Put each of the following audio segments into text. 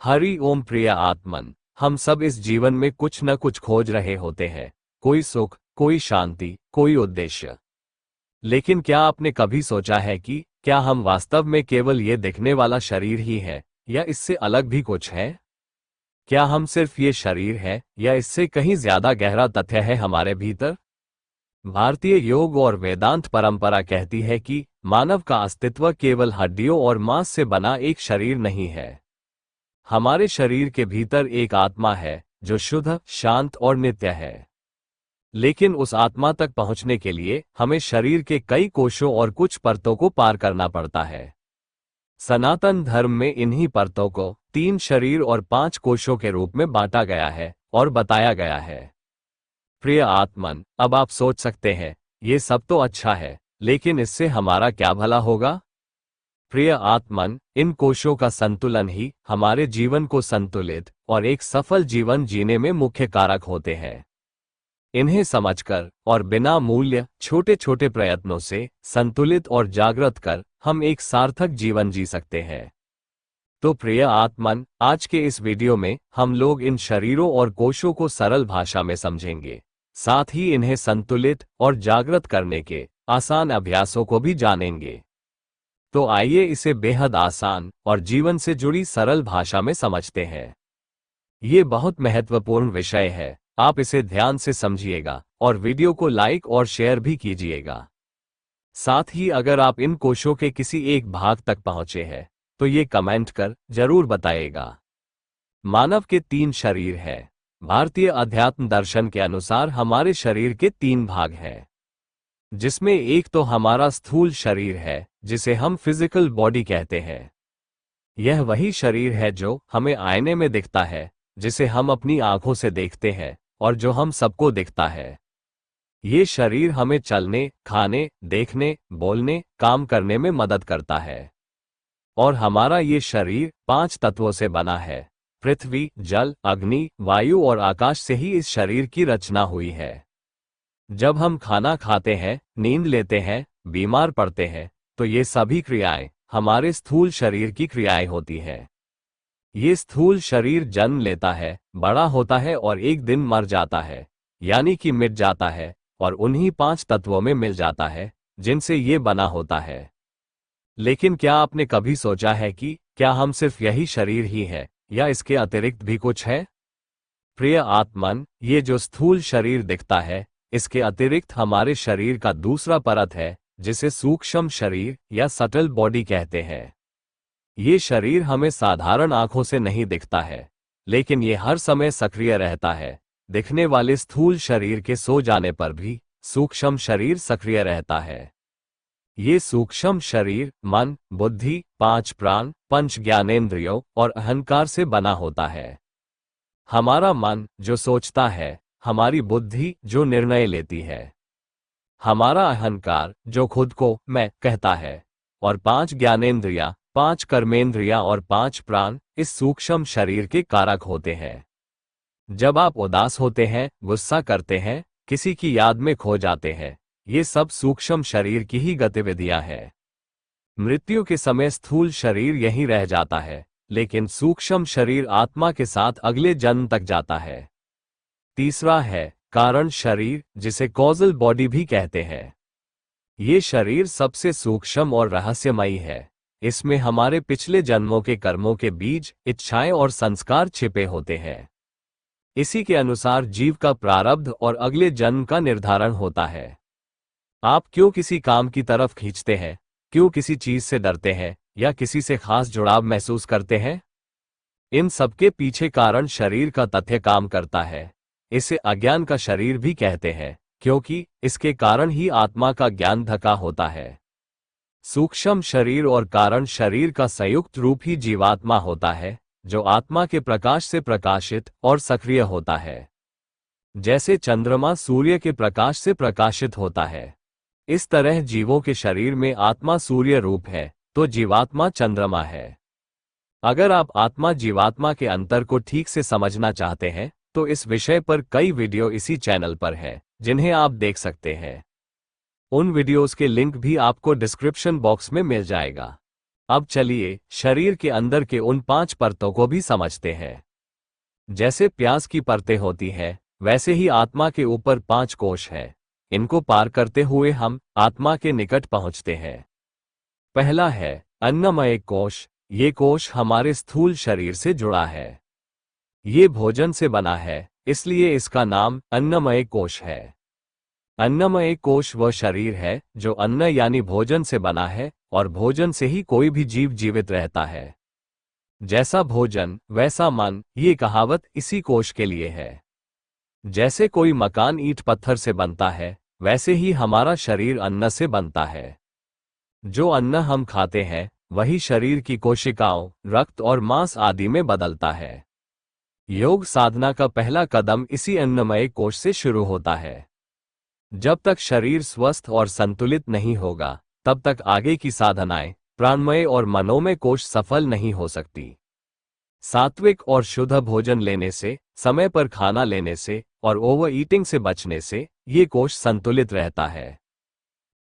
हरि ओम प्रिय आत्मन, हम सब इस जीवन में कुछ न कुछ खोज रहे होते हैं, कोई सुख, कोई शांति, कोई उद्देश्य। लेकिन क्या आपने कभी सोचा है कि क्या हम वास्तव में केवल ये दिखने वाला शरीर ही है, या इससे अलग भी कुछ है? क्या हम सिर्फ ये शरीर है, या इससे कहीं ज्यादा गहरा तथ्य है हमारे भीतर? भारतीय योग और वेदांत परंपरा कहती है कि मानव का अस्तित्व केवल हड्डियों और मांस से बना एक शरीर नहीं है। हमारे शरीर के भीतर एक आत्मा है जो शुद्ध, शांत और नित्य है। लेकिन उस आत्मा तक पहुंचने के लिए हमें शरीर के कई कोशों और कुछ परतों को पार करना पड़ता है। सनातन धर्म में इन्हीं परतों को 3 शरीर और 5 कोशों के रूप में बांटा गया है और बताया गया है। प्रिय आत्मन, अब आप सोच सकते हैं, ये सब तो अच्छा है, लेकिन इससे हमारा क्या भला होगा? प्रिय आत्मन, इन कोशों का संतुलन ही हमारे जीवन को संतुलित और एक सफल जीवन जीने में मुख्य कारक होते हैं। इन्हें समझकर और बिना मूल्य छोटे छोटे प्रयत्नों से संतुलित और जागृत कर हम एक सार्थक जीवन जी सकते हैं। तो प्रिय आत्मन, आज के इस वीडियो में हम लोग इन शरीरों और कोशों को सरल भाषा में समझेंगे, साथ ही इन्हें संतुलित और जागृत करने के आसान अभ्यासों को भी जानेंगे। तो आइए इसे बेहद आसान और जीवन से जुड़ी सरल भाषा में समझते हैं। ये बहुत महत्वपूर्ण विषय है, आप इसे ध्यान से समझिएगा और वीडियो को लाइक और शेयर भी कीजिएगा। साथ ही अगर आप इन कोशों के किसी एक भाग तक पहुंचे हैं तो ये कमेंट कर जरूर बताइएगा। मानव के 3 शरीर हैं। भारतीय अध्यात्म दर्शन के अनुसार हमारे शरीर के 3 भाग हैं, जिसमें एक तो हमारा स्थूल शरीर है जिसे हम फिजिकल बॉडी कहते हैं। यह वही शरीर है जो हमें आईने में दिखता है, जिसे हम अपनी आंखों से देखते हैं और जो हम सबको दिखता है। ये शरीर हमें चलने, खाने, देखने, बोलने, काम करने में मदद करता है। और हमारा ये शरीर 5 तत्वों से बना है। पृथ्वी, जल, अग्नि, वायु और आकाश से ही इस शरीर की रचना हुई है। जब हम खाना खाते हैं, नींद लेते हैं, बीमार पड़ते हैं, तो ये सभी क्रियाएं हमारे स्थूल शरीर की क्रियाएं होती हैं। ये स्थूल शरीर जन्म लेता है, बड़ा होता है और एक दिन मर जाता है, यानी कि मिट जाता है और उन्हीं 5 तत्वों में मिल जाता है जिनसे ये बना होता है। लेकिन क्या आपने कभी सोचा है कि क्या हम सिर्फ यही शरीर ही है या इसके अतिरिक्त भी कुछ है? प्रिय आत्मन, ये जो स्थूल शरीर दिखता है, इसके अतिरिक्त हमारे शरीर का दूसरा परत है जिसे सूक्ष्म शरीर या सटल बॉडी कहते हैं। ये शरीर हमें साधारण आंखों से नहीं दिखता है, लेकिन ये हर समय सक्रिय रहता है। दिखने वाले स्थूल शरीर के सो जाने पर भी सूक्ष्म शरीर सक्रिय रहता है। ये सूक्ष्म शरीर मन, बुद्धि, 5 प्राण, 5 ज्ञानेंद्रियों और अहंकार से बना होता है। हमारा मन जो सोचता है, हमारी बुद्धि जो निर्णय लेती है, हमारा अहंकार जो खुद को मैं कहता है, और 5 ज्ञानेंद्रियां, 5 कर्मेंद्रियां और 5 प्राण इस सूक्ष्म शरीर के कारक होते हैं। जब आप उदास होते हैं, गुस्सा करते हैं, किसी की याद में खो जाते हैं, ये सब सूक्ष्म शरीर की ही गतिविधियां हैं। मृत्यु के समय स्थूल शरीर यहीं रह जाता है, लेकिन सूक्ष्म शरीर आत्मा के साथ अगले जन्म तक जाता है। तीसरा है कारण शरीर, जिसे कॉजल बॉडी भी कहते हैं। ये शरीर सबसे सूक्ष्म और रहस्यमयी है। इसमें हमारे पिछले जन्मों के कर्मों के बीज, इच्छाएं और संस्कार छिपे होते हैं। इसी के अनुसार जीव का प्रारब्ध और अगले जन्म का निर्धारण होता है। आप क्यों किसी काम की तरफ खींचते हैं, क्यों किसी चीज से डरते हैं या किसी से खास जुड़ाव महसूस करते हैं? इन सबके पीछे कारण शरीर का तथ्य काम करता है। इसे अज्ञान का शरीर भी कहते हैं, क्योंकि इसके कारण ही आत्मा का ज्ञान ढका होता है। सूक्ष्म शरीर और कारण शरीर का संयुक्त रूप ही जीवात्मा होता है, जो आत्मा के प्रकाश से प्रकाशित और सक्रिय होता है। जैसे चंद्रमा सूर्य के प्रकाश से प्रकाशित होता है, इस तरह जीवों के शरीर में आत्मा सूर्य रूप है तो जीवात्मा चंद्रमा है। अगर आप आत्मा जीवात्मा के अंतर को ठीक से समझना चाहते हैं तो इस विषय पर कई वीडियो इसी चैनल पर है, जिन्हें आप देख सकते हैं। उन वीडियोस के लिंक भी आपको डिस्क्रिप्शन बॉक्स में मिल जाएगा। अब चलिए शरीर के अंदर के उन 5 परतों को भी समझते हैं। जैसे प्याज की परतें होती है, वैसे ही आत्मा के ऊपर 5 कोश है। इनको पार करते हुए हम आत्मा के निकट पहुंचते हैं। पहला है अन्नमय कोश। ये कोश हमारे स्थूल शरीर से जुड़ा है। ये भोजन से बना है, इसलिए इसका नाम अन्नमय कोश है। अन्नमय कोश वह शरीर है जो अन्न यानी भोजन से बना है, और भोजन से ही कोई भी जीव जीवित रहता है। जैसा भोजन वैसा मन, ये कहावत इसी कोश के लिए है। जैसे कोई मकान ईंट पत्थर से बनता है, वैसे ही हमारा शरीर अन्न से बनता है। जो अन्न हम खाते हैं वही शरीर की कोशिकाओं, रक्त और मांस आदि में बदलता है। योग साधना का पहला कदम इसी अन्नमय कोश से शुरू होता है। जब तक शरीर स्वस्थ और संतुलित नहीं होगा, तब तक आगे की साधनाएं प्राणमय और मनोमय कोश सफल नहीं हो सकती। सात्विक और शुद्ध भोजन लेने से, समय पर खाना लेने से और ओवर ईटिंग से बचने से ये कोश संतुलित रहता है।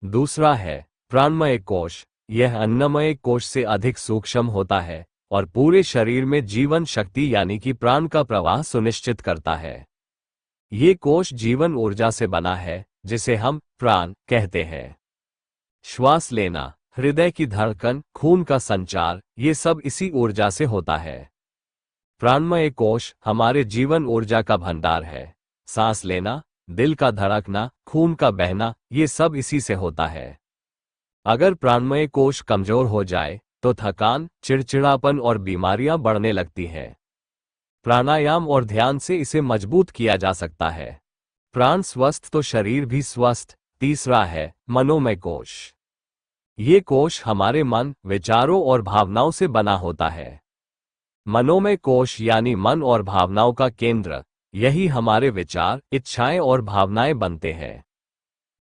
दूसरा है प्राणमय कोश। यह अन्नमय कोश से अधिक सूक्ष्म होता है और पूरे शरीर में जीवन शक्ति यानी कि प्राण का प्रवाह सुनिश्चित करता है। ये कोश जीवन ऊर्जा से बना है, जिसे हम प्राण कहते हैं। श्वास लेना, हृदय की धड़कन, खून का संचार, ये सब इसी ऊर्जा से होता है। प्राणमय कोश हमारे जीवन ऊर्जा का भंडार है। सांस लेना, दिल का धड़कना, खून का बहना, ये सब इसी से होता है। अगर प्राणमय कोश कमजोर हो जाए तो थकान, चिड़चिड़ापन और बीमारियां बढ़ने लगती हैं। प्राणायाम और ध्यान से इसे मजबूत किया जा सकता है। प्राण स्वस्थ तो शरीर भी स्वस्थ। तीसरा है मनोमय कोश। ये कोश हमारे मन, विचारों और भावनाओं से बना होता है। मनोमय कोश यानी मन और भावनाओं का केंद्र, यही हमारे विचार, इच्छाएं और भावनाएं बनते हैं।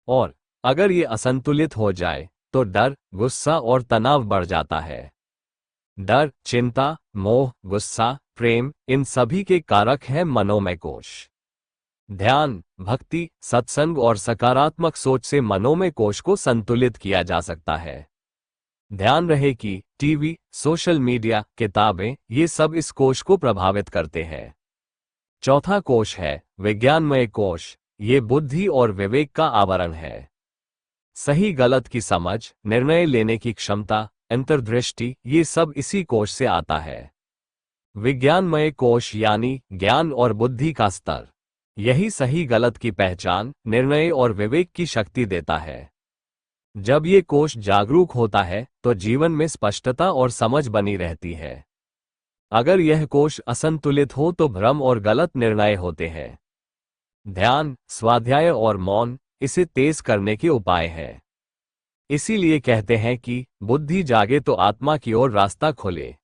और अगर ये असंतुलित हो जाए तो डर, गुस्सा और तनाव बढ़ जाता है। डर, चिंता, मोह, गुस्सा, प्रेम, इन सभी के कारक है मनोमय कोश। ध्यान, भक्ति, सत्संग और सकारात्मक सोच से मनोमय कोश को संतुलित किया जा सकता है। ध्यान रहे कि टीवी, सोशल मीडिया, किताबें, ये सब इस कोश को प्रभावित करते हैं। चौथा कोश है विज्ञानमय कोश। ये बुद्धि और विवेक का आवरण है। सही गलत की समझ, निर्णय लेने की क्षमता, अंतर्दृष्टि, ये सब इसी कोश से आता है। विज्ञानमय कोश यानी ज्ञान और बुद्धि का स्तर, यही सही गलत की पहचान, निर्णय और विवेक की शक्ति देता है। जब ये कोश जागरूक होता है तो जीवन में स्पष्टता और समझ बनी रहती है। अगर यह कोश असंतुलित हो तो भ्रम और गलत निर्णय होते हैं। ध्यान, स्वाध्याय और मौन इसे तेज करने के उपाय है। इसीलिए कहते हैं कि बुद्धि जागे तो आत्मा की ओर रास्ता खोले।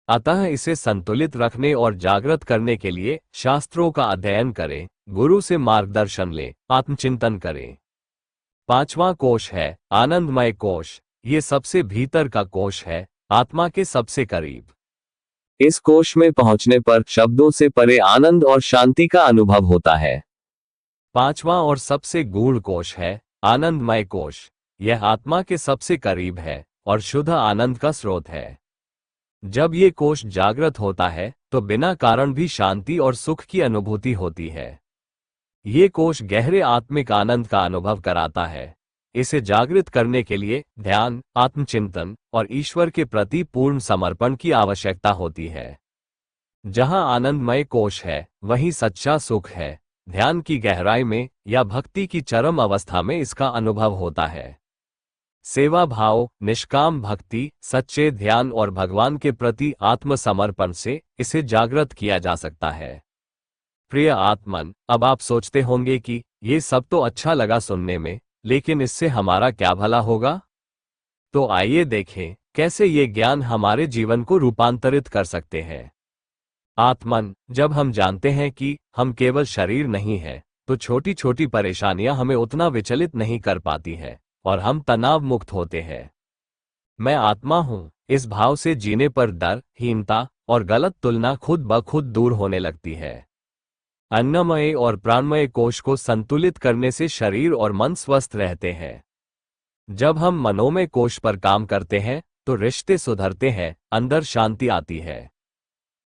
अतः इसे संतुलित रखने और जागृत करने के लिए शास्त्रों का अध्ययन करें, गुरु से मार्गदर्शन लें, आत्मचिंतन करें। पांचवां कोश है आनंदमय कोश। ये सबसे भीतर का कोश है, आत्मा के सबसे करीब। इस कोश में पहुंचने पर शब्दों से परे आनंद और शांति का अनुभव होता है। पांचवां और सबसे गूढ़ कोश है आनंदमय कोश। यह आत्मा के सबसे करीब है और शुद्ध आनंद का स्रोत है। जब ये कोश जागृत होता है तो बिना कारण भी शांति और सुख की अनुभूति होती है। ये कोश गहरे आत्मिक आनंद का अनुभव कराता है। इसे जागृत करने के लिए ध्यान, आत्मचिंतन और ईश्वर के प्रति पूर्ण समर्पण की आवश्यकता होती है। जहां आनंदमय कोश है, वहीं सच्चा सुख है। ध्यान की गहराई में या भक्ति की चरम अवस्था में इसका अनुभव होता है। सेवा भाव, निष्काम भक्ति, सच्चे ध्यान और भगवान के प्रति आत्मसमर्पण से इसे जागृत किया जा सकता है। प्रिय आत्मन, अब आप सोचते होंगे कि ये सब तो अच्छा लगा सुनने में, लेकिन इससे हमारा क्या भला होगा? तो आइए देखें कैसे ये ज्ञान हमारे जीवन को रूपांतरित कर सकते हैं। आत्मन, जब हम जानते हैं कि हम केवल शरीर नहीं हैं, तो छोटी छोटी परेशानियां हमें उतना विचलित नहीं कर पाती है और हम तनाव मुक्त होते हैं। मैं आत्मा हूं, इस भाव से जीने पर डर, हीनता और गलत तुलना खुद ब खुद दूर होने लगती है। अन्नमय और प्राणमय कोश को संतुलित करने से शरीर और मन स्वस्थ रहते हैं। जब हम मनोमय कोश पर काम करते हैं तो रिश्ते सुधरते हैं, अंदर शांति आती है।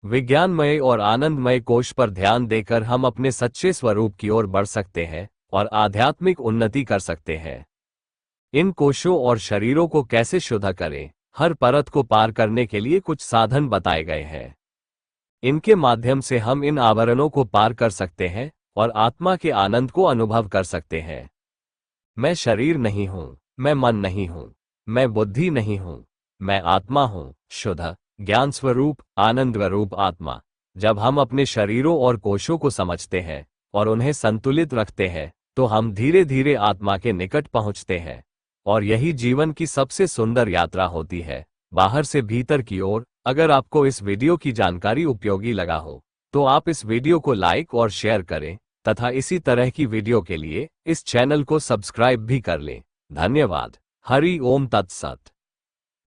विज्ञानमय और आनंदमय कोश पर ध्यान देकर हम अपने सच्चे स्वरूप की ओर बढ़ सकते हैं और आध्यात्मिक उन्नति कर सकते हैं। इन कोशों और शरीरों को कैसे शुद्ध करें, हर परत को पार करने के लिए कुछ साधन बताए गए हैं। इनके माध्यम से हम इन आवरणों को पार कर सकते हैं और आत्मा के आनंद को अनुभव कर सकते हैं। मैं शरीर नहीं हूं, मैं मन नहीं हूं, मैं बुद्धि नहीं हूं, मैं आत्मा हूं, शुद्ध ज्ञान स्वरूप आनंद स्वरूप आत्मा। जब हम अपने शरीरों और कोशों को समझते हैं और उन्हें संतुलित रखते हैं तो हम धीरे धीरे आत्मा के निकट पहुंचते हैं। और यही जीवन की सबसे सुंदर यात्रा होती है, बाहर से भीतर की ओर। अगर आपको इस वीडियो की जानकारी उपयोगी लगा हो तो आप इस वीडियो को लाइक और शेयर करें तथा इसी तरह की वीडियो के लिए इस चैनल को सब्सक्राइब भी कर लें। धन्यवाद। हरि ओम तत्सत।